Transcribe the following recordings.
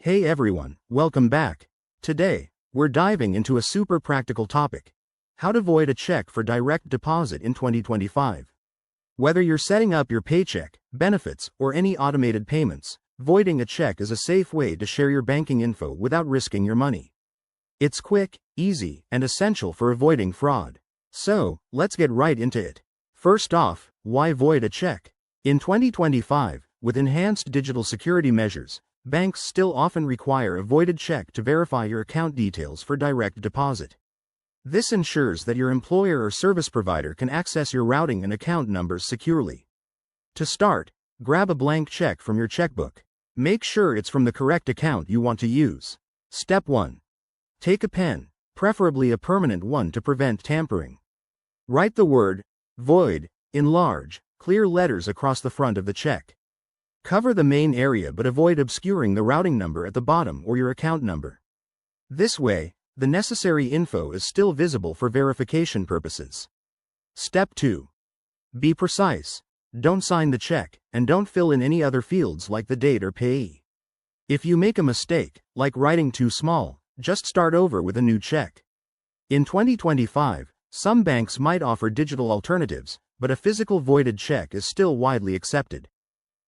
Hey everyone, welcome back. Today, we're diving into a super practical topic: how to void a check for direct deposit in 2025. Whether you're setting up your paycheck, benefits, or any automated payments, voiding a check is a safe way to share your banking info without risking your money. It's quick, easy, and essential for avoiding fraud. So, let's get right into it. First off, why void a check? In 2025, with enhanced digital security measures, banks still often require a voided check to verify your account details for direct deposit. This ensures that your employer or service provider can access your routing and account numbers securely. To start, grab a blank check from your checkbook. Make sure it's from the correct account you want to use. Step 1. Take a pen, preferably a permanent one to prevent tampering. Write the word void in large, clear letters across the front of the check. Cover the main area but avoid obscuring the routing number at the bottom or your account number. This way, the necessary info is still visible for verification purposes. Step 2. Be precise. Don't sign the check, and don't fill in any other fields like the date or payee. If you make a mistake, like writing too small, just start over with a new check. In 2025, some banks might offer digital alternatives, but a physical voided check is still widely accepted.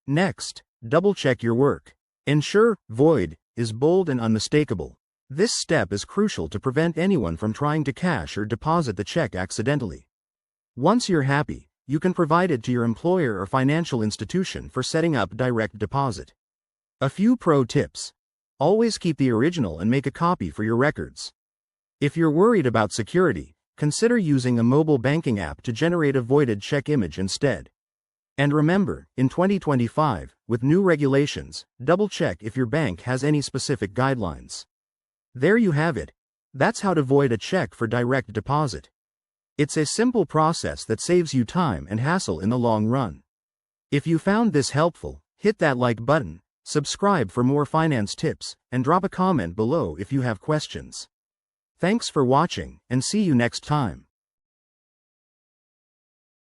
Next, double-check your work. Ensure void is bold and unmistakable. This step is crucial to prevent anyone from trying to cash or deposit the check accidentally. Once you're happy, you can provide it to your employer or financial institution for setting up direct deposit. A few pro tips. Always keep the original and make a copy for your records. If you're worried about security, consider using a mobile banking app to generate a voided check image instead. And remember, in 2025, with new regulations, double-check if your bank has any specific guidelines. There you have it. That's how to void a check for direct deposit. It's a simple process that saves you time and hassle in the long run. If you found this helpful, hit that like button, subscribe for more finance tips, and drop a comment below if you have questions. Thanks for watching, and see you next time.